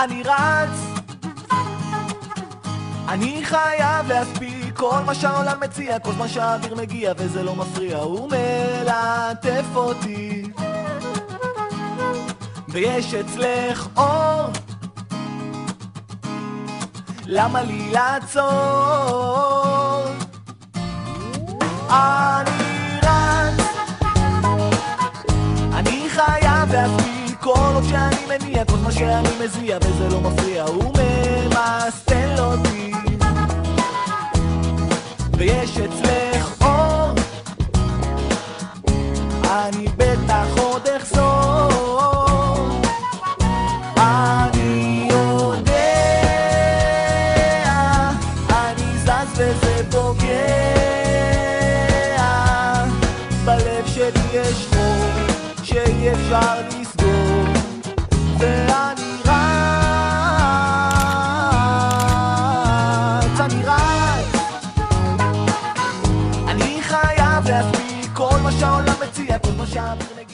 אני רץ, אני חייב להספיק כל מה שהעולם מציע, כל זמן שהאוויר מגיע וזה לא מפריע, הוא מלטף אותי. ויש אצלך אור, למה לי לעצור? אני רץ, אני חייב להספיק כל עוד שאני מניע, כל זמן שאני מזיע וזה לא מפריע, הוא ממסטל אותי. ויש אצלך אור, אני בטח עוד אחזור. אני יודע, אני זז וזה פוגע, בלב שלי יש חור שאי אפשר לסגור, ואני רץ, אני רץ, אני חייב להספיק כל מה שהעולם מציע, כל מה שהאוויר מגיע.